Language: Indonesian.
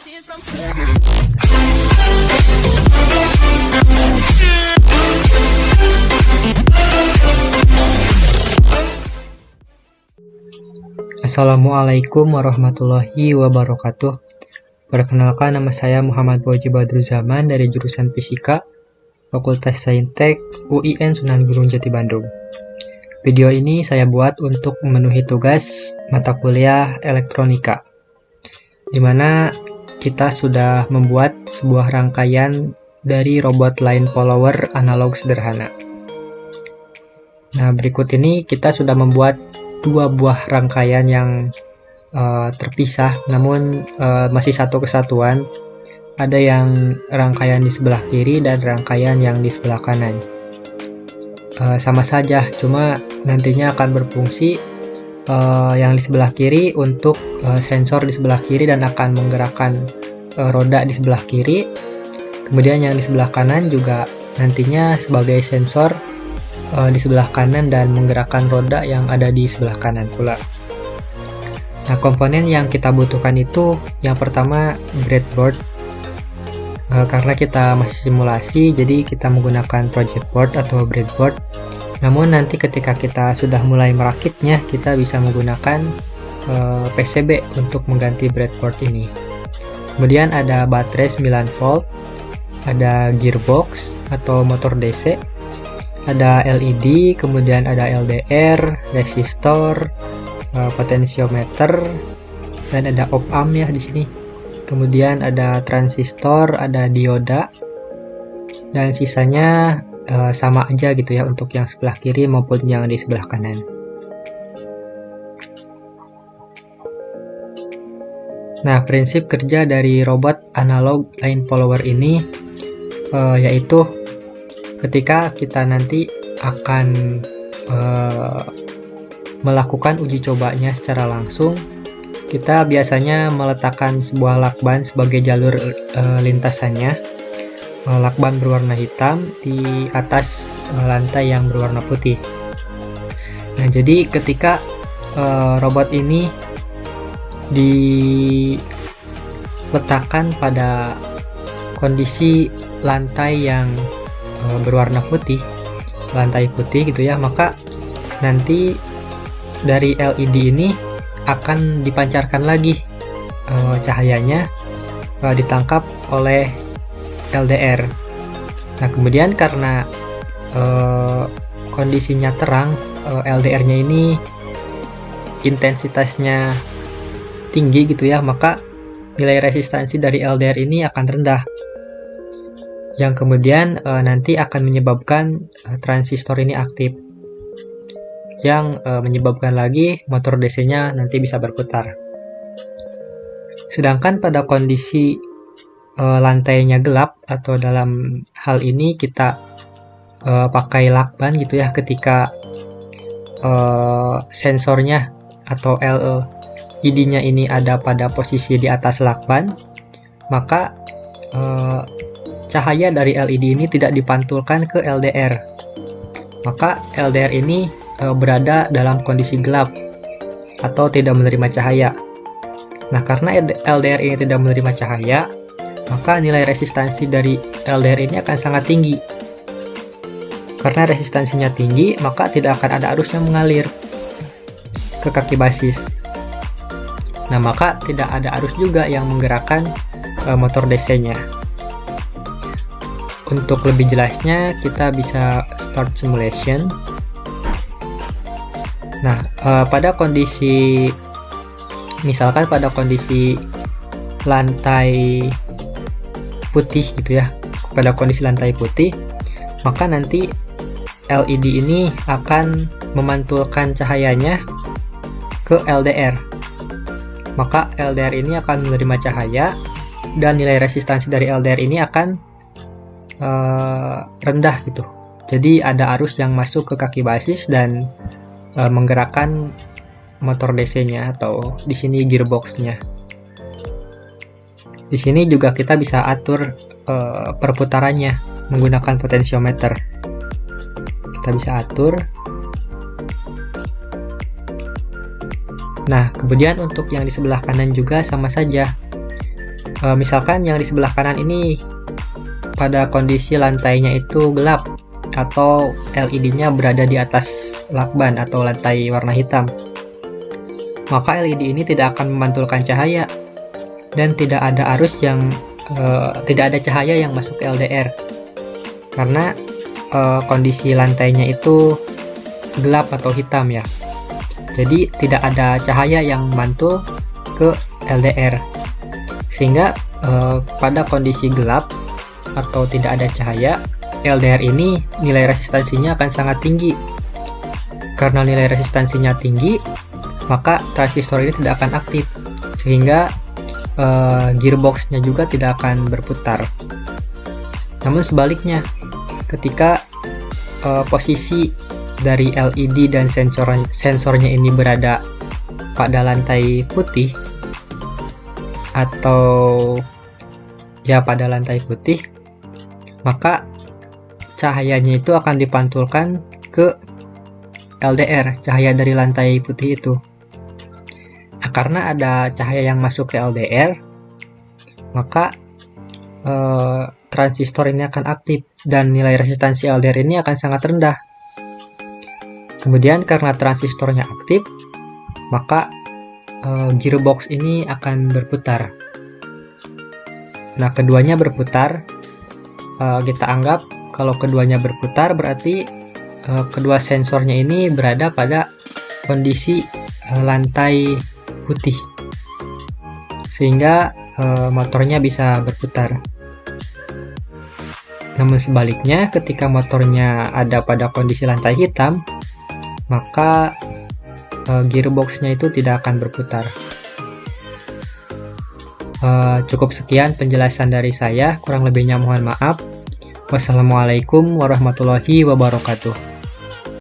Assalamualaikum warahmatullahi wabarakatuh. Perkenalkan, nama saya Muhammad Fauzi Badruzaman dari jurusan Fisika, Fakultas Saintek, UIN Sunan Gunung Jati Bandung. Video ini saya buat untuk memenuhi tugas mata kuliah elektronika, di mana kita sudah membuat sebuah rangkaian dari robot line follower analog sederhana. Nah, berikut ini kita sudah membuat dua buah rangkaian yang terpisah, namun masih satu kesatuan. Ada yang rangkaian di sebelah kiri dan rangkaian yang di sebelah kanan. Sama saja, cuma nantinya akan berfungsi yang di sebelah kiri untuk sensor di sebelah kiri dan akan menggerakkan roda di sebelah kiri. Kemudian yang di sebelah kanan juga nantinya sebagai sensor di sebelah kanan dan menggerakkan roda yang ada di sebelah kanan pula. Nah, komponen yang kita butuhkan itu yang pertama breadboard. Karena kita masih simulasi, jadi kita menggunakan project board atau breadboard. Namun nanti ketika kita sudah mulai merakitnya, kita bisa menggunakan PCB untuk mengganti breadboard ini. Kemudian ada baterai 9 volt, ada gearbox atau motor DC, ada LED, kemudian ada LDR, resistor, potensiometer, dan ada op-amp ya di sini. Kemudian ada transistor, ada dioda, dan sisanya sama aja gitu ya untuk yang sebelah kiri maupun yang di sebelah kanan. Nah, prinsip kerja dari robot analog line follower ini yaitu ketika kita nanti akan melakukan uji cobanya secara langsung, kita biasanya meletakkan sebuah lakban sebagai jalur lintasannya. Lakban berwarna hitam di atas lantai yang berwarna putih. Nah, jadi ketika robot ini diletakkan pada kondisi lantai yang berwarna putih, lantai putih gitu ya, maka nanti dari LED ini akan dipancarkan lagi cahayanya, ditangkap oleh LDR. Nah, kemudian karena kondisinya terang, LDR-nya ini intensitasnya tinggi gitu ya, maka nilai resistansi dari LDR ini akan rendah, yang kemudian nanti akan menyebabkan transistor ini aktif, yang menyebabkan lagi motor DC-nya nanti bisa berputar. Sedangkan pada kondisi lantainya gelap, atau dalam hal ini kita pakai lakban gitu ya, ketika sensornya atau LED-nya ini ada pada posisi di atas lakban, maka cahaya dari LED ini tidak dipantulkan ke LDR, maka LDR ini berada dalam kondisi gelap atau tidak menerima cahaya. Nah, karena LDR ini tidak menerima cahaya, maka nilai resistansi dari LDR ini akan sangat tinggi. Karena resistansinya tinggi, maka tidak akan ada arus yang mengalir ke kaki basis. Nah, maka tidak ada arus juga yang menggerakkan motor DC-nya. Untuk lebih jelasnya, kita bisa start simulation. Nah, pada kondisi, misalkan pada kondisi lantai putih gitu ya, pada kondisi lantai putih, maka nanti LED ini akan memantulkan cahayanya ke LDR. Maka LDR ini akan menerima cahaya dan nilai resistansi dari LDR ini akan rendah gitu. Jadi ada arus yang masuk ke kaki basis dan menggerakkan motor DC-nya atau di sini gearbox-nya. Di sini juga kita bisa atur perputarannya menggunakan potensiometer. Kita bisa atur. Nah, kemudian untuk yang di sebelah kanan juga sama saja. Misalkan yang di sebelah kanan ini pada kondisi lantainya itu gelap atau LED-nya berada di atas lakban atau lantai warna hitam, maka LED ini tidak akan memantulkan cahaya dan tidak ada cahaya yang masuk ke LDR karena kondisi lantainya itu gelap atau hitam ya. Jadi tidak ada cahaya yang mantul ke LDR, sehingga pada kondisi gelap atau tidak ada cahaya, LDR ini nilai resistansinya akan sangat tinggi. Karena nilai resistansinya tinggi, maka transistor ini tidak akan aktif, sehingga gearboxnya juga tidak akan berputar. Namun sebaliknya, ketika posisi dari LED dan sensornya ini berada pada lantai putih atau ya pada lantai putih, maka cahayanya itu akan dipantulkan ke LDR, cahaya dari lantai putih itu. Nah, karena ada cahaya yang masuk ke LDR, maka transistor ini akan aktif dan nilai resistansi LDR ini akan sangat rendah. Kemudian karena transistornya aktif, maka gearbox ini akan berputar. Nah, keduanya berputar. Kita anggap kalau keduanya berputar berarti kedua sensornya ini berada pada kondisi lantai putih, sehingga motornya bisa berputar. Namun sebaliknya, ketika motornya ada pada kondisi lantai hitam, maka gearboxnya itu tidak akan berputar. Cukup sekian penjelasan dari saya, kurang lebihnya mohon maaf. Wassalamualaikum warahmatullahi wabarakatuh.